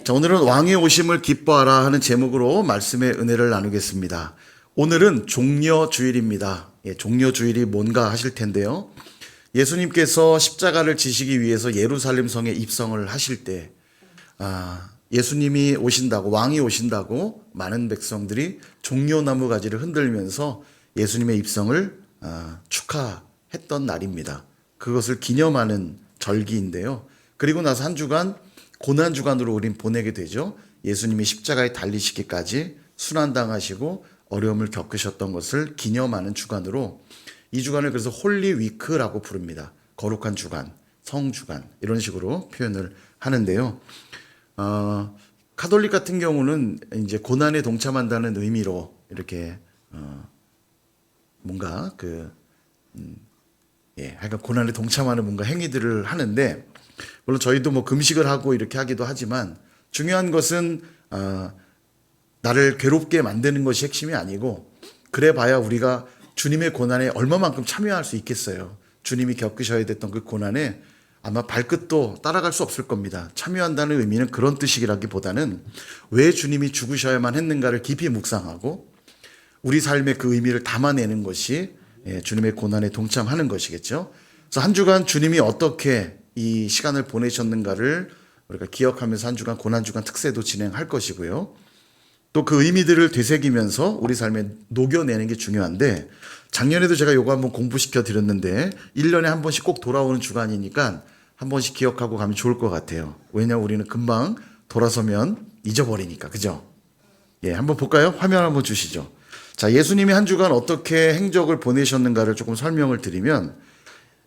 자, 오늘은 왕의 오심을 기뻐하라 하는 제목으로 말씀의 은혜를 나누겠습니다. 오늘은 종려주일입니다. 종려주일이 뭔가 하실 텐데요. 예수님께서 십자가를 지시기 위해서 예루살렘 성에 입성을 하실 때 예수님이 오신다고, 왕이 오신다고 많은 백성들이 종려나무 가지를 흔들면서 예수님의 입성을 축하했던 날입니다. 그것을 기념하는 절기인데요. 그리고 나서 한 주간 고난주간으로 우린 보내게 되죠. 예수님이 십자가에 달리시기까지 순환당하시고 어려움을 겪으셨던 것을 기념하는 주간으로 이 주간을 그래서 홀리 위크라고 부릅니다. 거룩한 주간, 성주간 이런 식으로 표현을 하는데요. 카톨릭 같은 경우는 이제 고난에 동참한다는 의미로 이렇게 뭔가 하여간 고난에 동참하는 뭔가 행위들을 하는데, 물론 저희도 뭐 금식을 하고 이렇게 하기도 하지만 중요한 것은 나를 괴롭게 만드는 것이 핵심이 아니고, 그래 봐야 우리가 주님의 고난에 얼마만큼 참여할 수 있겠어요. 주님이 겪으셔야 됐던 그 고난에 아마 발끝도 따라갈 수 없을 겁니다. 참여한다는 의미는 그런 뜻이라기보다는 왜 주님이 죽으셔야만 했는가를 깊이 묵상하고 우리 삶의 그 의미를 담아내는 것이 주님의 고난에 동참하는 것이겠죠. 그래서 한 주간 주님이 어떻게 이 시간을 보내셨는가를 우리가 기억하면서 한 주간 고난주간 특세도 진행할 것이고요. 또 그 의미들을 되새기면서 우리 삶에 녹여내는 게 중요한데, 작년에도 제가 요거 한번 공부시켜 드렸는데 1년에 한 번씩 꼭 돌아오는 주간이니까 한 번씩 기억하고 가면 좋을 것 같아요. 왜냐하면 우리는 금방 돌아서면 잊어버리니까. 그죠? 한번 볼까요? 화면 한번 주시죠. 자, 예수님이 한 주간 어떻게 행적을 보내셨는가를 조금 설명을 드리면,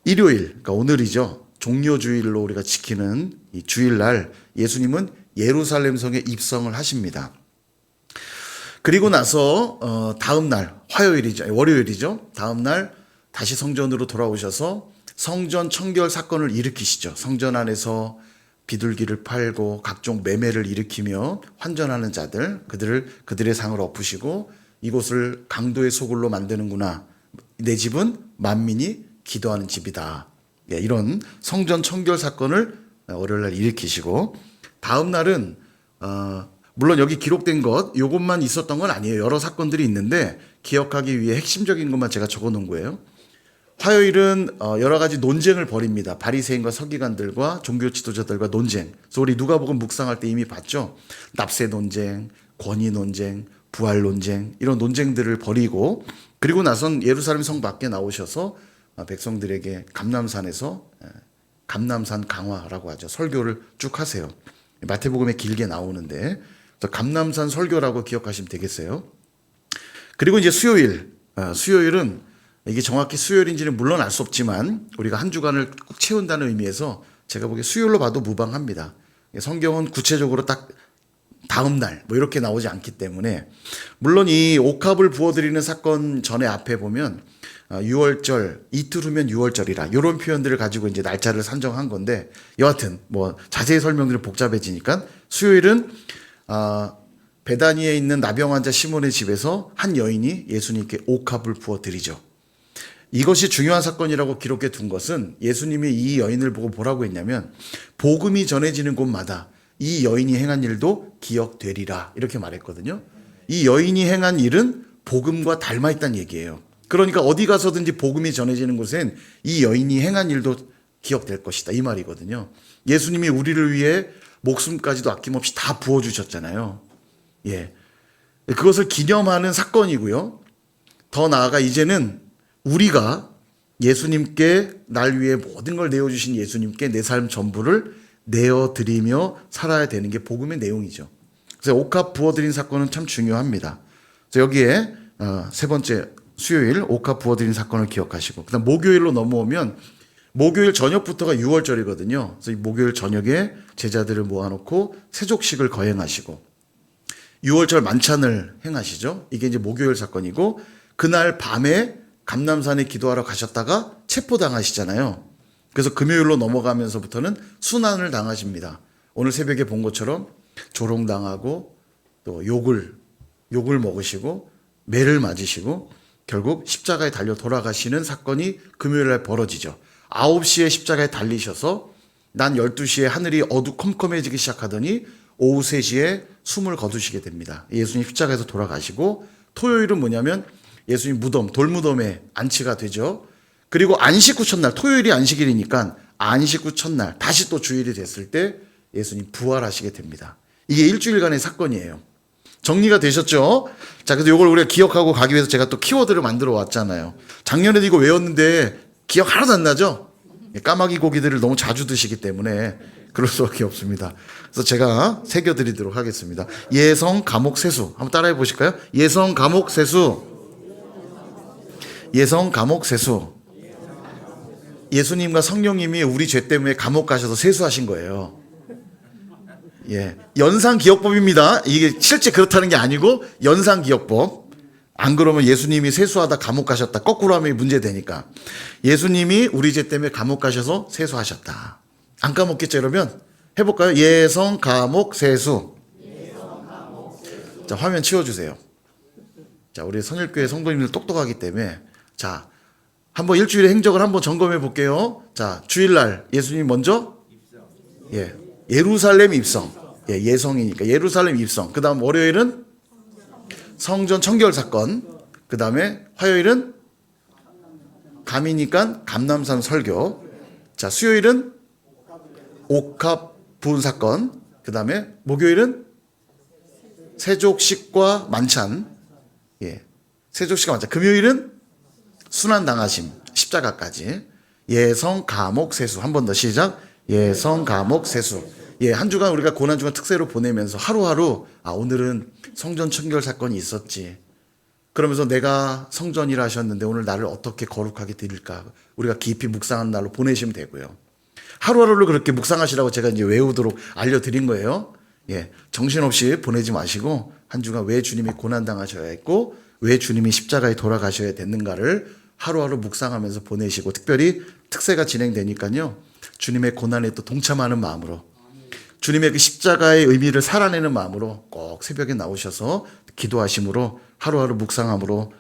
일요일, 그러니까 오늘이죠. 종려주일로 우리가 지키는 이 주일날 예수님은 예루살렘 성에 입성을 하십니다. 그리고 나서 다음 날 월요일이죠. 다음 날 다시 성전으로 돌아오셔서 성전 청결 사건을 일으키시죠. 성전 안에서 비둘기를 팔고 각종 매매를 일으키며 환전하는 자들, 그들의 상을 엎으시고 이곳을 강도의 소굴로 만드는구나. 내 집은 만민이 기도하는 집이다. 이런 성전 청결 사건을 월요일 날 일으키시고, 다음 날은 물론 여기 기록된 요것만 있었던 건 아니에요. 여러 사건들이 있는데 기억하기 위해 핵심적인 것만 제가 적어 놓은 거예요. 화요일은 여러 가지 논쟁을 벌입니다. 바리새인과 서기관들과 종교 지도자들과 논쟁. 그래서 우리 누가복음 묵상할 때 이미 봤죠. 납세 논쟁, 권위 논쟁, 부활 논쟁, 이런 논쟁들을 벌이고, 그리고 나선 예루살렘 성 밖에 나오셔서 백성들에게 감람산에서 감람산 강화라고 하죠. 설교를 쭉 하세요. 마태복음에 길게 나오는데 감람산 설교라고 기억하시면 되겠어요. 그리고 이제 수요일은 이게 정확히 수요일인지는 물론 알 수 없지만 우리가 한 주간을 꼭 채운다는 의미에서 제가 보기에 수요일로 봐도 무방합니다. 성경은 구체적으로 딱 다음 날 이렇게 나오지 않기 때문에, 물론 이 옥합을 부어드리는 사건 전에 앞에 보면 6월절, 이틀 후면 6월절이라 이런 표현들을 가지고 이제 날짜를 산정한 건데, 여하튼 뭐 자세히 설명드리면 복잡해지니까 수요일은 베다니에 있는 나병 환자 시몬의 집에서 한 여인이 예수님께 옥합을 부어드리죠. 이것이 중요한 사건이라고 기록해 둔 것은 예수님이 이 여인을 보고 뭐라고 했냐면, 복음이 전해지는 곳마다 이 여인이 행한 일도 기억되리라 이렇게 말했거든요. 이 여인이 행한 일은 복음과 닮아 있다는 얘기예요. 그러니까 어디 가서든지 복음이 전해지는 곳엔 이 여인이 행한 일도 기억될 것이다 이 말이거든요. 예수님이 우리를 위해 목숨까지도 아낌없이 다 부어주셨잖아요. 그것을 기념하는 사건이고요. 더 나아가 이제는 우리가 예수님께, 날 위해 모든 걸 내어주신 예수님께 내 삶 전부를 내어드리며 살아야 되는 게 복음의 내용이죠. 그래서 옥합 부어드린 사건은 참 중요합니다. 그래서 여기에 세 번째 수요일 옥합 부어드린 사건을 기억하시고, 그다음 목요일로 넘어오면 목요일 저녁부터가 6월절이거든요. 그래서 이 목요일 저녁에 제자들을 모아놓고 세족식을 거행하시고 6월절 만찬을 행하시죠. 이게 이제 목요일 사건이고, 그날 밤에 감람산에 기도하러 가셨다가 체포당하시잖아요. 그래서 금요일로 넘어가면서부터는 순환을 당하십니다. 오늘 새벽에 본 것처럼 조롱당하고 또 욕을 먹으시고 매를 맞으시고 결국 십자가에 달려 돌아가시는 사건이 금요일날 벌어지죠. 9시에 십자가에 달리셔서 난 12시에 하늘이 어두컴컴해지기 시작하더니 오후 3시에 숨을 거두시게 됩니다. 예수님 십자가에서 돌아가시고, 토요일은 뭐냐면 예수님 무덤, 돌무덤에 안치가 되죠. 그리고 안식 후 첫날, 토요일이 안식일이니까 안식 후 첫날, 다시 또 주일이 됐을 때 예수님 부활하시게 됩니다. 이게 일주일간의 사건이에요. 정리가 되셨죠? 자, 그래서 이걸 우리가 기억하고 가기 위해서 제가 또 키워드를 만들어 왔잖아요. 작년에도 이거 외웠는데 기억 하나도 안 나죠? 까마귀 고기들을 너무 자주 드시기 때문에 그럴 수밖에 없습니다. 그래서 제가 새겨드리도록 하겠습니다. 예성, 감옥, 세수. 한번 따라해 보실까요? 예성, 감옥, 세수. 예성, 감옥, 세수. 예수님과 성령님이 우리 죄 때문에 감옥 가셔서 세수하신 거예요. 예, 연상기억법입니다. 이게 실제 그렇다는 게 아니고 연상기억법. 안 그러면 예수님이 세수하다 감옥 가셨다. 거꾸로 하면 문제 되니까. 예수님이 우리 죄 때문에 감옥 가셔서 세수하셨다. 안 까먹겠죠, 그러면? 해볼까요? 예성, 감옥, 세수. 자, 화면 치워주세요. 자, 우리 선일교회 성도님들 똑똑하기 때문에. 자, 한번 일주일의 행적을 한번 점검해 볼게요. 자, 주일날 예수님 먼저? 예. 예루살렘 입성. 예, 예성이니까 예루살렘 입성. 그 다음 월요일은 성전 청결 사건. 그 다음에 화요일은 감이니까 감남산 설교. 자, 수요일은 옥합 부은 사건. 그 다음에 목요일은 세족식과 만찬. 예, 세족식과 만찬. 금요일은 순환 당하심, 십자가까지. 예성, 감옥, 세수. 한 번 더 시작. 예성, 감옥, 세수. 예, 한 주간 우리가 고난주간 특세로 보내면서 하루하루, 아, 오늘은 성전 청결 사건이 있었지. 그러면서 내가 성전이라 하셨는데 오늘 나를 어떻게 거룩하게 드릴까? 우리가 깊이 묵상하는 날로 보내시면 되고요. 하루하루를 그렇게 묵상하시라고 제가 이제 외우도록 알려드린 거예요. 예, 정신없이 보내지 마시고 한 주간 왜 주님이 고난당하셔야 했고 왜 주님이 십자가에 돌아가셔야 됐는가를 하루하루 묵상하면서 보내시고, 특별히 특세가 진행되니까요, 주님의 고난에 또 동참하는 마음으로, 주님의 그 십자가의 의미를 살아내는 마음으로 꼭 새벽에 나오셔서 기도하심으로 하루하루 묵상함으로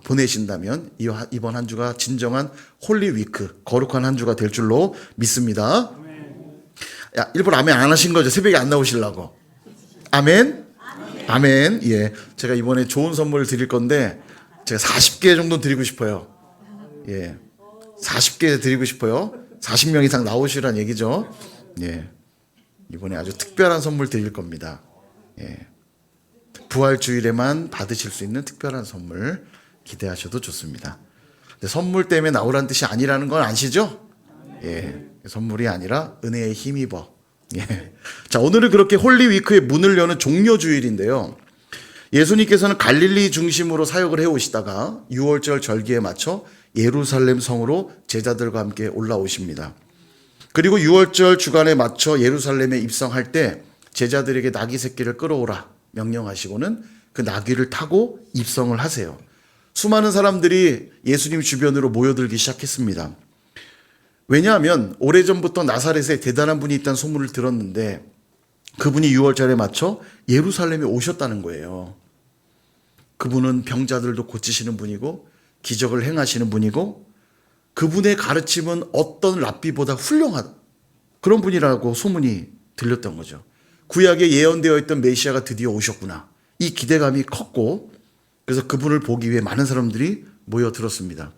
보내신다면 이번 한 주가 진정한 홀리 위크, 거룩한 한 주가 될 줄로 믿습니다. 야, 일부러 아멘 안 하신 거죠? 새벽에 안 나오시려고. 아멘? 아멘. 예, 제가 이번에 좋은 선물을 드릴 건데 제가 40개 정도 드리고 싶어요. 예, 40개 드리고 싶어요. 40명 이상 나오시란 얘기죠. 예, 이번에 아주 특별한 선물 드릴 겁니다. 예, 부활주일에만 받으실 수 있는 특별한 선물 기대하셔도 좋습니다. 근데 선물 때문에 나오라는 뜻이 아니라는 건 아시죠? 예, 선물이 아니라 은혜에 힘입어. 예. 자, 오늘은 그렇게 홀리위크의 문을 여는 종료주일인데요. 예수님께서는 갈릴리 중심으로 사역을 해오시다가 6월절 절기에 맞춰 예루살렘 성으로 제자들과 함께 올라오십니다. 그리고 6월절 주간에 맞춰 예루살렘에 입성할 때 제자들에게 나귀 새끼를 끌어오라 명령하시고는 그 나귀를 타고 입성을 하세요. 수많은 사람들이 예수님 주변으로 모여들기 시작했습니다. 왜냐하면 오래전부터 나사렛에 대단한 분이 있다는 소문을 들었는데 그분이 6월절에 맞춰 예루살렘에 오셨다는 거예요. 그분은 병자들도 고치시는 분이고 기적을 행하시는 분이고 그분의 가르침은 어떤 랍비보다 훌륭한 그런 분이라고 소문이 들렸던 거죠. 구약에 예언되어 있던 메시아가 드디어 오셨구나. 이 기대감이 컸고 그래서 그분을 보기 위해 많은 사람들이 모여들었습니다.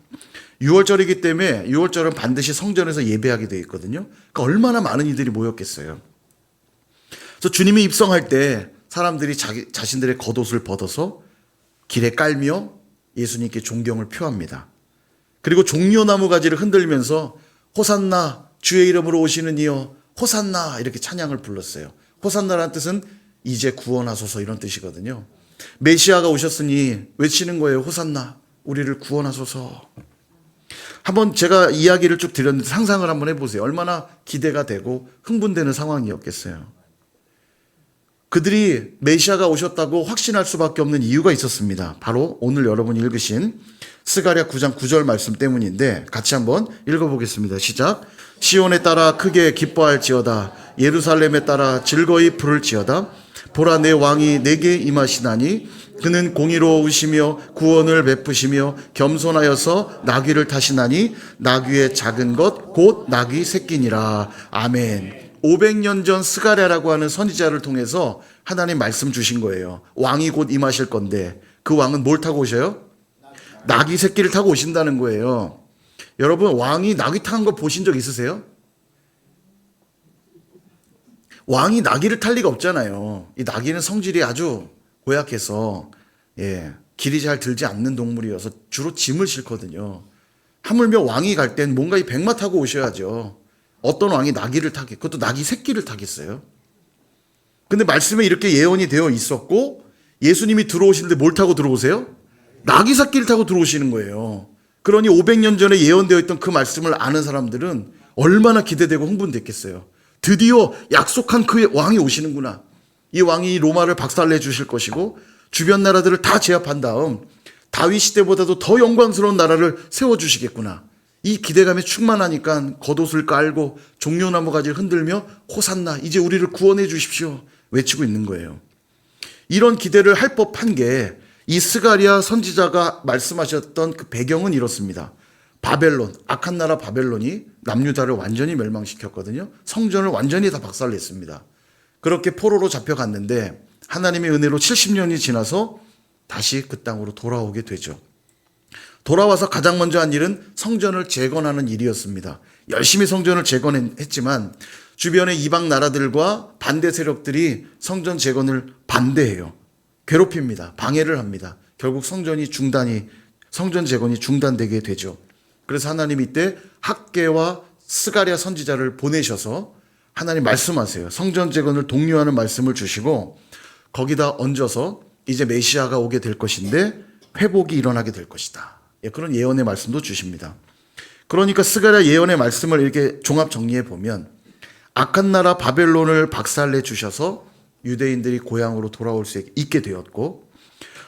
6월절이기 때문에 6월절은 반드시 성전에서 예배하게 되어 있거든요. 그러니까 얼마나 많은 이들이 모였겠어요. 그래서 주님이 입성할 때 사람들이 자신들의 겉옷을 벗어서 길에 깔며 예수님께 존경을 표합니다. 그리고 종려나무 가지를 흔들면서 호산나 주의 이름으로 오시는 이여 호산나 이렇게 찬양을 불렀어요. 호산나라는 뜻은 이제 구원하소서 이런 뜻이거든요. 메시아가 오셨으니 외치는 거예요. 호산나 우리를 구원하소서. 한번 제가 이야기를 쭉 드렸는데 상상을 한번 해보세요. 얼마나 기대가 되고 흥분되는 상황이었겠어요. 그들이 메시아가 오셨다고 확신할 수밖에 없는 이유가 있었습니다. 바로 오늘 여러분이 읽으신 스가랴 9장 9절 말씀 때문인데 같이 한번 읽어보겠습니다. 시작. 시온에 따라 크게 기뻐할지어다. 예루살렘에 따라 즐거이 부를지어다. 보라 내 왕이 내게 임하시나니 그는 공의로우시며 구원을 베푸시며 겸손하여서 나귀를 타시나니 나귀의 작은 것 곧 나귀 새끼니라. 아멘. 500년 전 스가랴라고 하는 선지자를 통해서 하나님 말씀 주신 거예요. 왕이 곧 임하실 건데 그 왕은 뭘 타고 오셔요? 나귀 새끼를 타고 오신다는 거예요. 여러분, 왕이 나귀 타는 거 보신 적 있으세요? 왕이 나귀를 탈 리가 없잖아요. 이 나귀는 성질이 아주 고약해서 길이 잘 들지 않는 동물이어서 주로 짐을 싣거든요. 하물며 왕이 갈 땐 뭔가 이 백마 타고 오셔야죠. 어떤 왕이 나귀를 타겠, 그것도 나귀 새끼를 타겠어요. 근데 말씀에 이렇게 예언이 되어 있었고 예수님이 들어오시는데 뭘 타고 들어오세요? 나귀 새끼를 타고 들어오시는 거예요. 그러니 500년 전에 예언되어 있던 그 말씀을 아는 사람들은 얼마나 기대되고 흥분됐겠어요. 드디어 약속한 그 왕이 오시는구나. 이 왕이 로마를 박살내 주실 것이고 주변 나라들을 다 제압한 다음 다윗 시대보다도 더 영광스러운 나라를 세워주시겠구나. 이 기대감에 충만하니까 겉옷을 깔고 종려나무 가지를 흔들며 호산나, 이제 우리를 구원해 주십시오 외치고 있는 거예요. 이런 기대를 할 법한 게 이 스가랴 선지자가 말씀하셨던 그 배경은 이렇습니다. 바벨론, 악한 나라 바벨론이 남유다를 완전히 멸망시켰거든요. 성전을 완전히 다 박살냈습니다. 그렇게 포로로 잡혀갔는데 하나님의 은혜로 70년이 지나서 다시 그 땅으로 돌아오게 되죠. 돌아와서 가장 먼저 한 일은 성전을 재건하는 일이었습니다. 열심히 성전을 재건했지만 주변의 이방 나라들과 반대 세력들이 성전 재건을 반대해요. 괴롭힙니다. 방해를 합니다. 결국 성전 재건이 중단되게 되죠. 그래서 하나님 이때 학개와 스가랴 선지자를 보내셔서 하나님 말씀하세요. 성전 재건을 독려하는 말씀을 주시고 거기다 얹어서 이제 메시아가 오게 될 것인데 회복이 일어나게 될 것이다. 그런 예언의 말씀도 주십니다. 그러니까 스가랴 예언의 말씀을 이렇게 종합 정리해 보면 악한 나라 바벨론을 박살내 주셔서 유대인들이 고향으로 돌아올 수 있게 되었고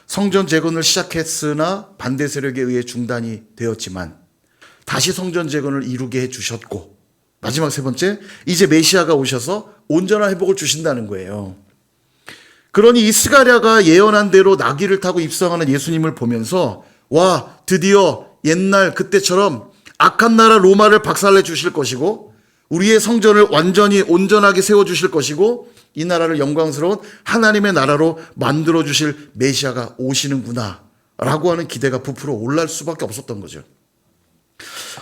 성전 재건을 시작했으나 반대 세력에 의해 중단이 되었지만 다시 성전 재건을 이루게 해주셨고 마지막 세 번째, 이제 메시아가 오셔서 온전한 회복을 주신다는 거예요. 그러니 이 스가랴가 예언한 대로 나귀를 타고 입성하는 예수님을 보면서 와, 드디어 옛날 그때처럼 악한 나라 로마를 박살내 주실 것이고 우리의 성전을 완전히 온전하게 세워주실 것이고 이 나라를 영광스러운 하나님의 나라로 만들어 주실 메시아가 오시는구나 라고 하는 기대가 부풀어 올라올 수밖에 없었던 거죠.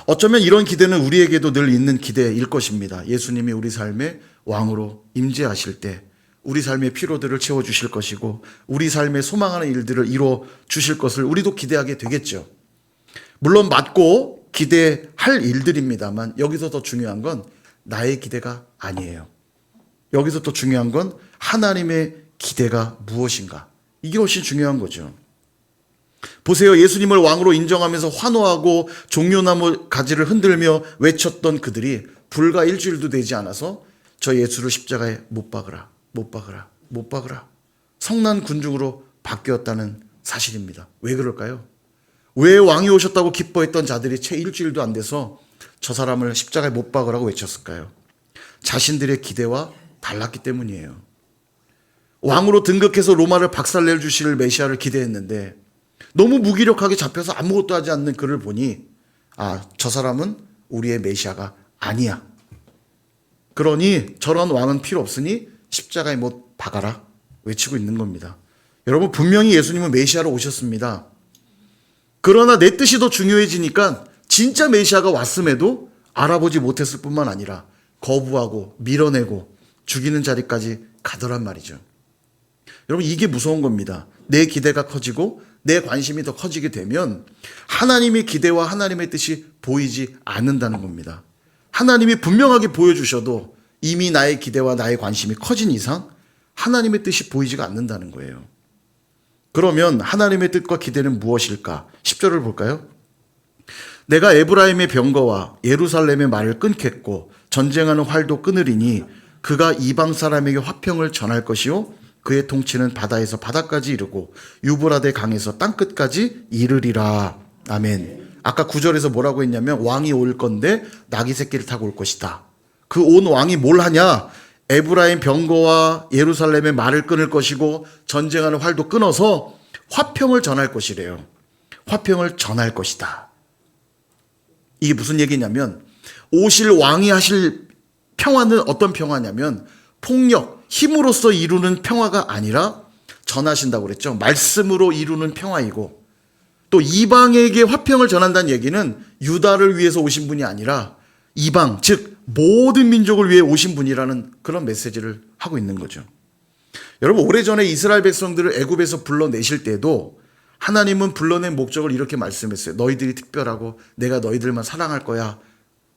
어쩌면 이런 기대는 우리에게도 늘 있는 기대일 것입니다. 예수님이 우리 삶의 왕으로 임재하실 때 우리 삶의 피로들을 채워주실 것이고 우리 삶의 소망하는 일들을 이루어 주실 것을 우리도 기대하게 되겠죠. 물론 맞고 기대할 일들입니다만 여기서 더 중요한 건 나의 기대가 아니에요. 여기서 또 중요한 건 하나님의 기대가 무엇인가. 이게 훨씬 중요한 거죠. 보세요. 예수님을 왕으로 인정하면서 환호하고 종려나무 가지를 흔들며 외쳤던 그들이 불과 일주일도 되지 않아서 저 예수를 십자가에 못 박으라, 못 박으라, 못 박으라. 성난 군중으로 바뀌었다는 사실입니다. 왜 그럴까요? 왜 왕이 오셨다고 기뻐했던 자들이 채 일주일도 안 돼서 저 사람을 십자가에 못 박으라고 외쳤을까요? 자신들의 기대와 달랐기 때문이에요. 왕으로 등극해서 로마를 박살내 주실 메시아를 기대했는데 너무 무기력하게 잡혀서 아무것도 하지 않는 그를 보니 저 사람은 우리의 메시아가 아니야. 그러니 저런 왕은 필요 없으니 십자가에 못 박아라 외치고 있는 겁니다. 여러분, 분명히 예수님은 메시아로 오셨습니다. 그러나 내 뜻이 더 중요해지니까 진짜 메시아가 왔음에도 알아보지 못했을 뿐만 아니라 거부하고 밀어내고 죽이는 자리까지 가더란 말이죠. 여러분, 이게 무서운 겁니다. 내 기대가 커지고 내 관심이 더 커지게 되면 하나님의 기대와 하나님의 뜻이 보이지 않는다는 겁니다. 하나님이 분명하게 보여주셔도 이미 나의 기대와 나의 관심이 커진 이상 하나님의 뜻이 보이지가 않는다는 거예요. 그러면 하나님의 뜻과 기대는 무엇일까? 10절을 볼까요? 내가 에브라임의 병거와 예루살렘의 말을 끊겠고 전쟁하는 활도 끊으리니 그가 이방 사람에게 화평을 전할 것이요 그의 통치는 바다에서 바다까지 이르고 유브라데 강에서 땅끝까지 이르리라. 아멘. 아까 9절에서 뭐라고 했냐면 왕이 올 건데 나귀 새끼를 타고 올 것이다. 그 온 왕이 뭘 하냐? 에브라임 병거와 예루살렘의 말을 끊을 것이고 전쟁하는 활도 끊어서 화평을 전할 것이래요. 화평을 전할 것이다. 이게 무슨 얘기냐면 오실 왕이 하실 평화는 어떤 평화냐면 폭력, 힘으로써 이루는 평화가 아니라 전하신다고 그랬죠. 말씀으로 이루는 평화이고, 또 이방에게 화평을 전한다는 얘기는 유다를 위해서 오신 분이 아니라 이방, 즉 모든 민족을 위해 오신 분이라는 그런 메시지를 하고 있는 거죠. 여러분, 오래전에 이스라엘 백성들을 애굽에서 불러내실 때도 하나님은 불러낸 목적을 이렇게 말씀했어요. 너희들이 특별하고 내가 너희들만 사랑할 거야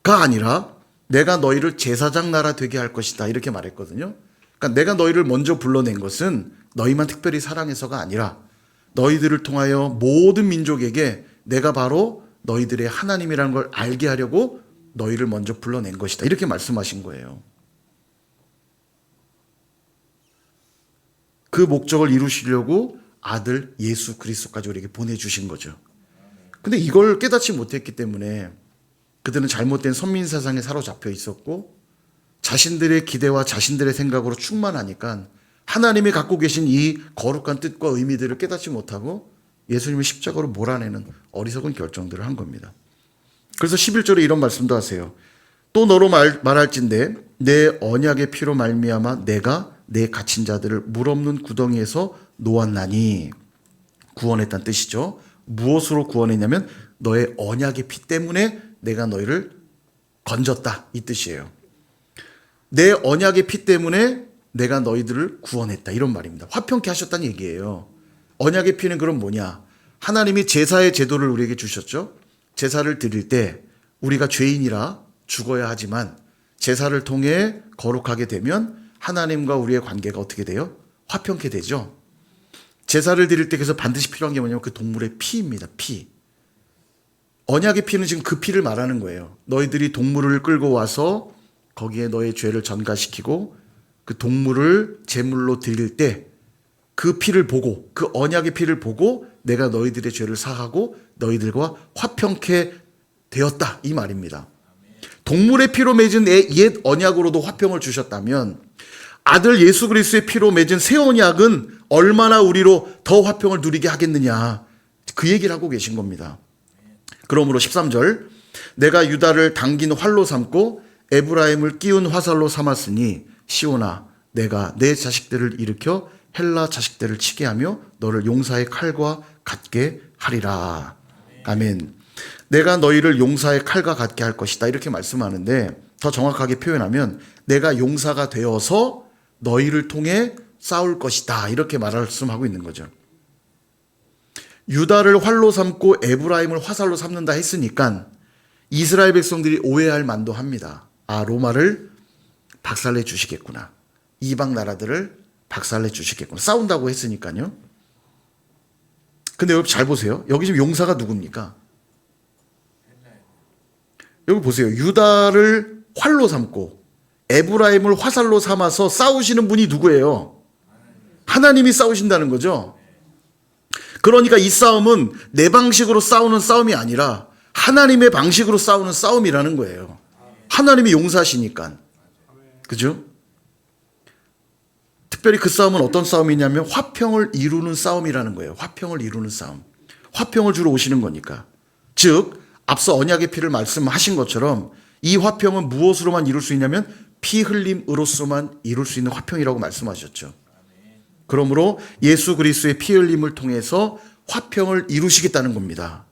가 아니라 내가 너희를 제사장 나라 되게 할 것이다, 이렇게 말했거든요. 그러니까 내가 너희를 먼저 불러낸 것은 너희만 특별히 사랑해서가 아니라 너희들을 통하여 모든 민족에게 내가 바로 너희들의 하나님이라는 걸 알게 하려고 너희를 먼저 불러낸 것이다, 이렇게 말씀하신 거예요. 그 목적을 이루시려고 아들 예수 그리스도까지 우리에게 보내주신 거죠. 근데 이걸 깨닫지 못했기 때문에 그들은 잘못된 선민사상에 사로잡혀 있었고 자신들의 기대와 자신들의 생각으로 충만하니까 하나님이 갖고 계신 이 거룩한 뜻과 의미들을 깨닫지 못하고 예수님을 십자가로 몰아내는 어리석은 결정들을 한 겁니다. 그래서 11절에 이런 말씀도 하세요. 또 너로 말할진대 내 언약의 피로 말미암아 내가 내 갇힌 자들을 물 없는 구덩이에서 놓았나니. 구원했다는 뜻이죠. 무엇으로 구원했냐면 너의 언약의 피 때문에 내가 너희를 건졌다, 이 뜻이에요. 내 언약의 피 때문에 내가 너희들을 구원했다, 이런 말입니다. 화평케 하셨다는 얘기예요. 언약의 피는 그럼 뭐냐? 하나님이 제사의 제도를 우리에게 주셨죠. 제사를 드릴 때 우리가 죄인이라 죽어야 하지만 제사를 통해 거룩하게 되면 하나님과 우리의 관계가 어떻게 돼요? 화평케 되죠. 제사를 드릴 때 그래서 반드시 필요한 게 뭐냐면 그 동물의 피입니다. 피. 언약의 피는 지금 그 피를 말하는 거예요. 너희들이 동물을 끌고 와서 거기에 너의 죄를 전가시키고 그 동물을 제물로 드릴 때 그 피를 보고, 그 언약의 피를 보고 내가 너희들의 죄를 사하고 너희들과 화평케 되었다, 이 말입니다. 동물의 피로 맺은 옛 언약으로도 화평을 주셨다면 아들 예수 그리스도의 피로 맺은 새 언약은 얼마나 우리로 더 화평을 누리게 하겠느냐, 그 얘기를 하고 계신 겁니다. 그러므로 13절 내가 유다를 당긴 활로 삼고 에브라임을 끼운 화살로 삼았으니 시온아 내가 내 자식들을 일으켜 헬라 자식들을 치게 하며 너를 용사의 칼과 같게 하리라. 아멘. 내가 너희를 용사의 칼과 같게 할 것이다, 이렇게 말씀하는데 더 정확하게 표현하면 내가 용사가 되어서 너희를 통해 싸울 것이다, 이렇게 말씀하고 있는 거죠. 유다를 활로 삼고 에브라임을 화살로 삼는다 했으니까 이스라엘 백성들이 오해할 만도 합니다. 아, 로마를 박살내 주시겠구나, 이방 나라들을 박살내 주시겠구나, 싸운다고 했으니까요. 근데 여러분 잘 보세요. 여기 지금 용사가 누굽니까? 여기 보세요. 유다를 활로 삼고 에브라임을 화살로 삼아서 싸우시는 분이 누구예요? 하나님이 싸우신다는 거죠. 그러니까 이 싸움은 내 방식으로 싸우는 싸움이 아니라 하나님의 방식으로 싸우는 싸움이라는 거예요. 하나님이 용사시니까. 그죠? 특별히 그 싸움은 어떤 싸움이냐면 화평을 이루는 싸움이라는 거예요. 화평을 이루는 싸움. 화평을 주러 오시는 거니까. 즉 앞서 언약의 피를 말씀하신 것처럼 이 화평은 무엇으로만 이룰 수 있냐면 피 흘림으로서만 이룰 수 있는 화평이라고 말씀하셨죠. 그러므로 예수 그리스도의 피 흘림을 통해서 화평을 이루시겠다는 겁니다.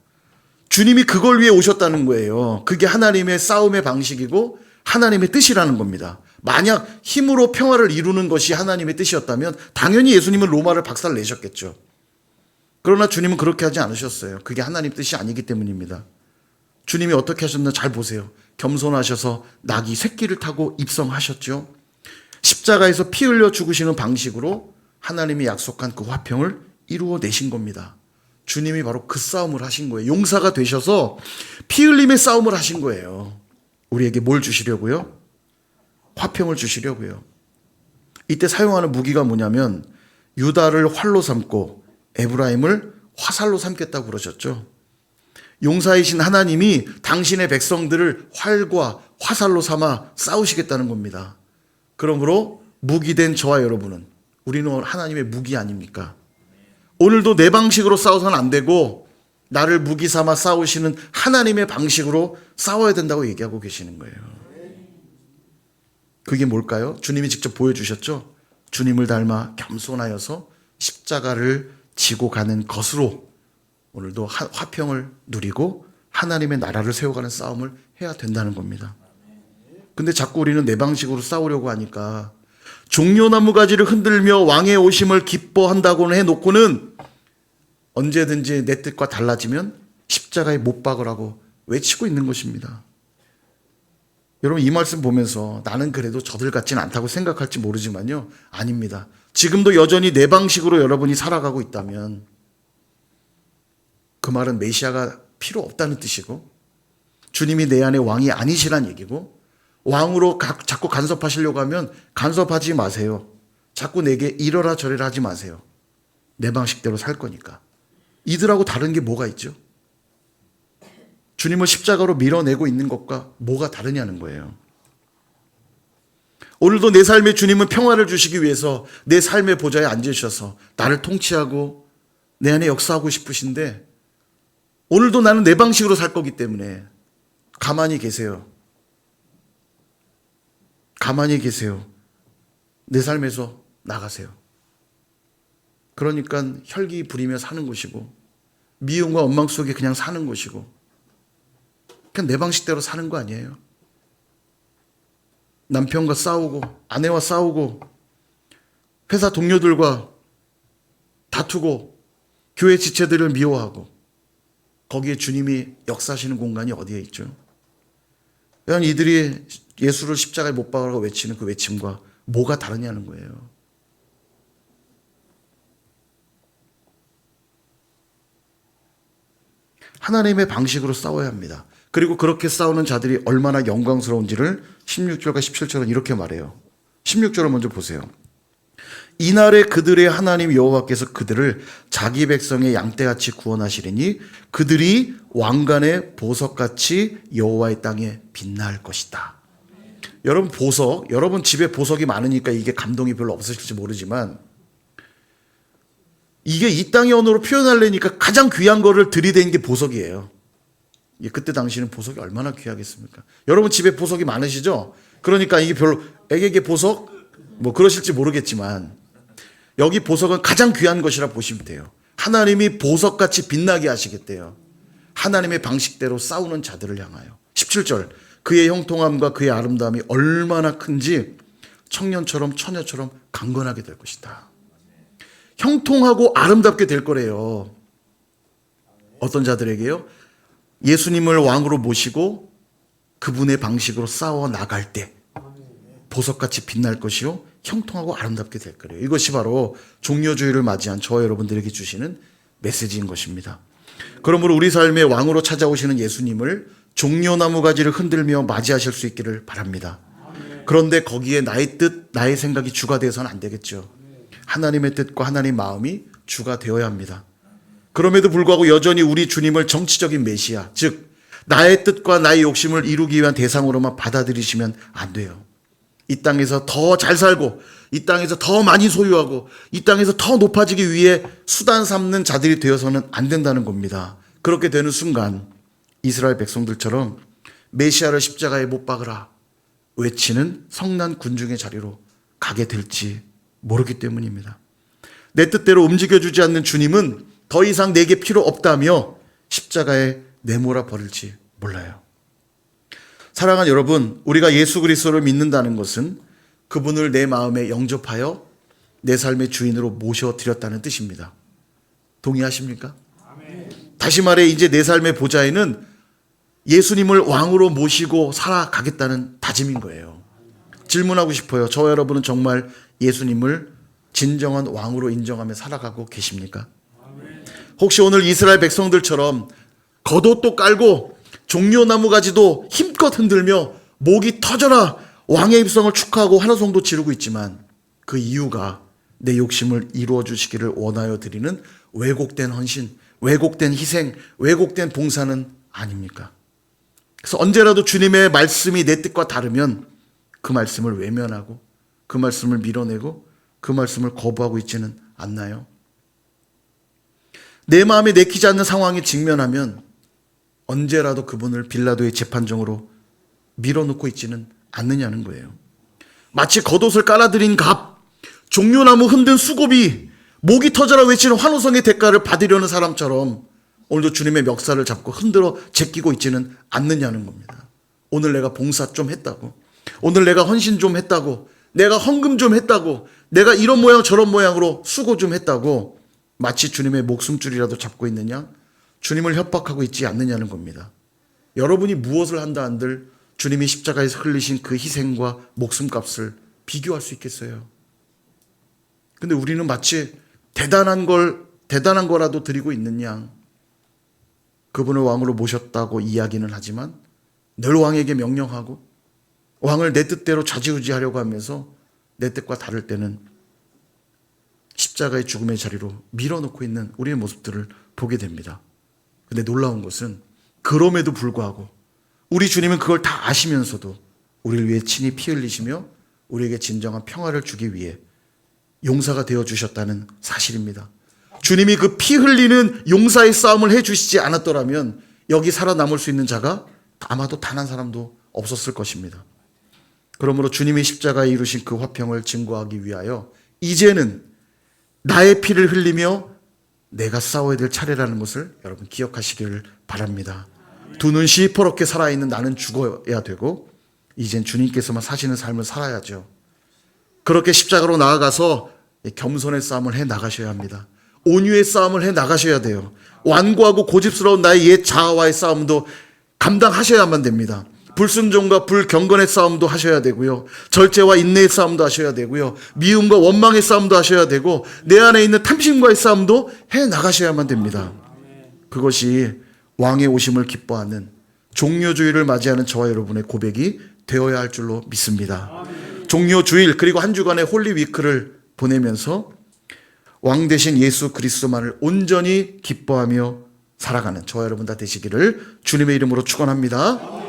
주님이 그걸 위해 오셨다는 거예요. 그게 하나님의 싸움의 방식이고 하나님의 뜻이라는 겁니다. 만약 힘으로 평화를 이루는 것이 하나님의 뜻이었다면 당연히 예수님은 로마를 박살 내셨겠죠. 그러나 주님은 그렇게 하지 않으셨어요. 그게 하나님 뜻이 아니기 때문입니다. 주님이 어떻게 하셨나 잘 보세요. 겸손하셔서 낙이 새끼를 타고 입성하셨죠. 십자가에서 피 흘려 죽으시는 방식으로 하나님이 약속한 그 화평을 이루어내신 겁니다. 주님이 바로 그 싸움을 하신 거예요. 용사가 되셔서 피 흘림의 싸움을 하신 거예요. 우리에게 뭘 주시려고요? 화평을 주시려고요. 이때 사용하는 무기가 뭐냐면 유다를 활로 삼고 에브라임을 화살로 삼겠다고 그러셨죠. 용사이신 하나님이 당신의 백성들을 활과 화살로 삼아 싸우시겠다는 겁니다. 그러므로 무기된 저와 여러분은, 우리는 하나님의 무기 아닙니까? 오늘도 내 방식으로 싸워서는 안 되고 나를 무기 삼아 싸우시는 하나님의 방식으로 싸워야 된다고 얘기하고 계시는 거예요. 그게 뭘까요? 주님이 직접 보여주셨죠? 주님을 닮아 겸손하여서 십자가를 지고 가는 것으로 오늘도 화평을 누리고 하나님의 나라를 세워가는 싸움을 해야 된다는 겁니다. 근데 자꾸 우리는 내 방식으로 싸우려고 하니까 종려나무 가지를 흔들며 왕의 오심을 기뻐한다고는 해놓고는 언제든지 내 뜻과 달라지면 십자가에 못 박으라고 외치고 있는 것입니다. 여러분 이 말씀 보면서 나는 그래도 저들 같진 않다고 생각할지 모르지만요. 아닙니다. 지금도 여전히 내 방식으로 여러분이 살아가고 있다면 그 말은 메시아가 필요 없다는 뜻이고 주님이 내 안에 왕이 아니시란 얘기고 왕으로 자꾸 간섭하시려고 하면 간섭하지 마세요. 자꾸 내게 이러라 저래라 하지 마세요. 내 방식대로 살 거니까. 이들하고 다른 게 뭐가 있죠? 주님을 십자가로 밀어내고 있는 것과 뭐가 다르냐는 거예요. 오늘도 내 삶에 주님은 평화를 주시기 위해서 내 삶의 보좌에 앉으셔서 나를 통치하고 내 안에 역사하고 싶으신데 오늘도 나는 내 방식으로 살 거기 때문에 가만히 계세요. 가만히 계세요. 내 삶에서 나가세요. 그러니까 혈기 부리며 사는 것이고 미움과 원망 속에 그냥 사는 것이고 그냥 내 방식대로 사는 거 아니에요. 남편과 싸우고 아내와 싸우고 회사 동료들과 다투고 교회 지체들을 미워하고 거기에 주님이 역사하시는 공간이 어디에 있죠? 그냥 이들이 예수를 십자가에 못 박으라고 외치는 그 외침과 뭐가 다르냐는 거예요. 하나님의 방식으로 싸워야 합니다. 그리고 그렇게 싸우는 자들이 얼마나 영광스러운지를 16절과 17절은 이렇게 말해요. 16절을 먼저 보세요. 이날에 그들의 하나님 여호와께서 그들을 자기 백성의 양떼같이 구원하시리니 그들이 왕관의 보석같이 여호와의 땅에 빛날 것이다. 여러분 보석, 여러분 집에 보석이 많으니까 이게 감동이 별로 없으실지 모르지만 이게 이 땅의 언어로 표현하려니까 가장 귀한 거를 들이댄 게 보석이에요. 그때 당시는 보석이 얼마나 귀하겠습니까? 여러분 집에 보석이 많으시죠? 그러니까 이게 별로 애에게 보석? 뭐 그러실지 모르겠지만 여기 보석은 가장 귀한 것이라 보시면 돼요. 하나님이 보석같이 빛나게 하시겠대요. 하나님의 방식대로 싸우는 자들을 향하여. 17절 그의 형통함과 그의 아름다움이 얼마나 큰지 청년처럼 처녀처럼 강건하게 될 것이다. 형통하고 아름답게 될 거래요. 어떤 자들에게요? 예수님을 왕으로 모시고 그분의 방식으로 싸워 나갈 때 보석같이 빛날 것이요 형통하고 아름답게 될 거예요. 이것이 바로 종려주의를 맞이한 저와 여러분들에게 주시는 메시지인 것입니다. 그러므로 우리 삶의 왕으로 찾아오시는 예수님을 종려나무 가지를 흔들며 맞이하실 수 있기를 바랍니다. 그런데 거기에 나의 뜻, 나의 생각이 주가 되어서는 안 되겠죠. 하나님의 뜻과 하나님의 마음이 주가 되어야 합니다. 그럼에도 불구하고 여전히 우리 주님을 정치적인 메시아, 즉 나의 뜻과 나의 욕심을 이루기 위한 대상으로만 받아들이시면 안 돼요. 이 땅에서 더 잘 살고 이 땅에서 더 많이 소유하고 이 땅에서 더 높아지기 위해 수단 삼는 자들이 되어서는 안 된다는 겁니다. 그렇게 되는 순간 이스라엘 백성들처럼 메시아를 십자가에 못 박으라 외치는 성난 군중의 자리로 가게 될지 모르기 때문입니다. 내 뜻대로 움직여주지 않는 주님은 더 이상 내게 필요 없다며 십자가에 내몰아 버릴지 몰라요. 사랑하는 여러분, 우리가 예수 그리스도를 믿는다는 것은 그분을 내 마음에 영접하여 내 삶의 주인으로 모셔드렸다는 뜻입니다. 동의하십니까? 다시 말해 이제 내 삶의 보좌에는 예수님을 왕으로 모시고 살아가겠다는 다짐인 거예요. 질문하고 싶어요. 저와 여러분은 정말 예수님을 진정한 왕으로 인정하며 살아가고 계십니까? 혹시 오늘 이스라엘 백성들처럼 겉옷도 깔고 종려나무 가지도 힘껏 흔들며 목이 터져라 왕의 입성을 축하하고 환호성도 지르고 있지만 그 이유가 내 욕심을 이루어 주시기를 원하여 드리는 왜곡된 헌신, 왜곡된 희생, 왜곡된 봉사는 아닙니까? 그래서 언제라도 주님의 말씀이 내 뜻과 다르면 그 말씀을 외면하고 그 말씀을 밀어내고 그 말씀을 거부하고 있지는 않나요? 내 마음에 내키지 않는 상황에 직면하면 언제라도 그분을 빌라도의 재판정으로 밀어놓고 있지는 않느냐는 거예요. 마치 겉옷을 깔아들인 갑, 종려나무 흔든 수고비, 목이 터져라 외치는 환호성의 대가를 받으려는 사람처럼 오늘도 주님의 멱살을 잡고 흔들어 제끼고 있지는 않느냐는 겁니다. 오늘 내가 봉사 좀 했다고, 오늘 내가 헌신 좀 했다고, 내가 헌금 좀 했다고, 내가 이런 모양 저런 모양으로 수고 좀 했다고 마치 주님의 목숨줄이라도 잡고 있느냐? 주님을 협박하고 있지 않느냐는 겁니다. 여러분이 무엇을 한다 한들 주님이 십자가에서 흘리신 그 희생과 목숨값을 비교할 수 있겠어요? 근데 우리는 마치 대단한 거라도 드리고 있는 양, 그분을 왕으로 모셨다고 이야기는 하지만 늘 왕에게 명령하고 왕을 내 뜻대로 좌지우지하려고 하면서 내 뜻과 다를 때는 십자가의 죽음의 자리로 밀어넣고 있는 우리의 모습들을 보게 됩니다. 근데 놀라운 것은 그럼에도 불구하고 우리 주님은 그걸 다 아시면서도 우리를 위해 친히 피 흘리시며 우리에게 진정한 평화를 주기 위해 용사가 되어주셨다는 사실입니다. 주님이 그 피 흘리는 용사의 싸움을 해주시지 않았더라면 여기 살아남을 수 있는 자가 아마도 단 한 사람도 없었을 것입니다. 그러므로 주님이 십자가에 이루신 그 화평을 증거하기 위하여 이제는 나의 피를 흘리며 내가 싸워야 될 차례라는 것을 여러분 기억하시기를 바랍니다. 두 눈 시퍼렇게 살아있는 나는 죽어야 되고 이젠 주님께서만 사시는 삶을 살아야죠. 그렇게 십자가로 나아가서 겸손의 싸움을 해 나가셔야 합니다. 온유의 싸움을 해 나가셔야 돼요. 완고하고 고집스러운 나의 옛 자아와의 싸움도 감당하셔야만 됩니다. 불순종과 불경건의 싸움도 하셔야 되고요. 절제와 인내의 싸움도 하셔야 되고요. 미움과 원망의 싸움도 하셔야 되고 내 안에 있는 탐심과의 싸움도 해 나가셔야만 됩니다. 그것이 왕의 오심을 기뻐하는 종료주일을 맞이하는 저와 여러분의 고백이 되어야 할 줄로 믿습니다. 종료주일 그리고 한 주간의 홀리위크를 보내면서 왕 대신 예수 그리스도만을 온전히 기뻐하며 살아가는 저와 여러분 다 되시기를 주님의 이름으로 축원합니다.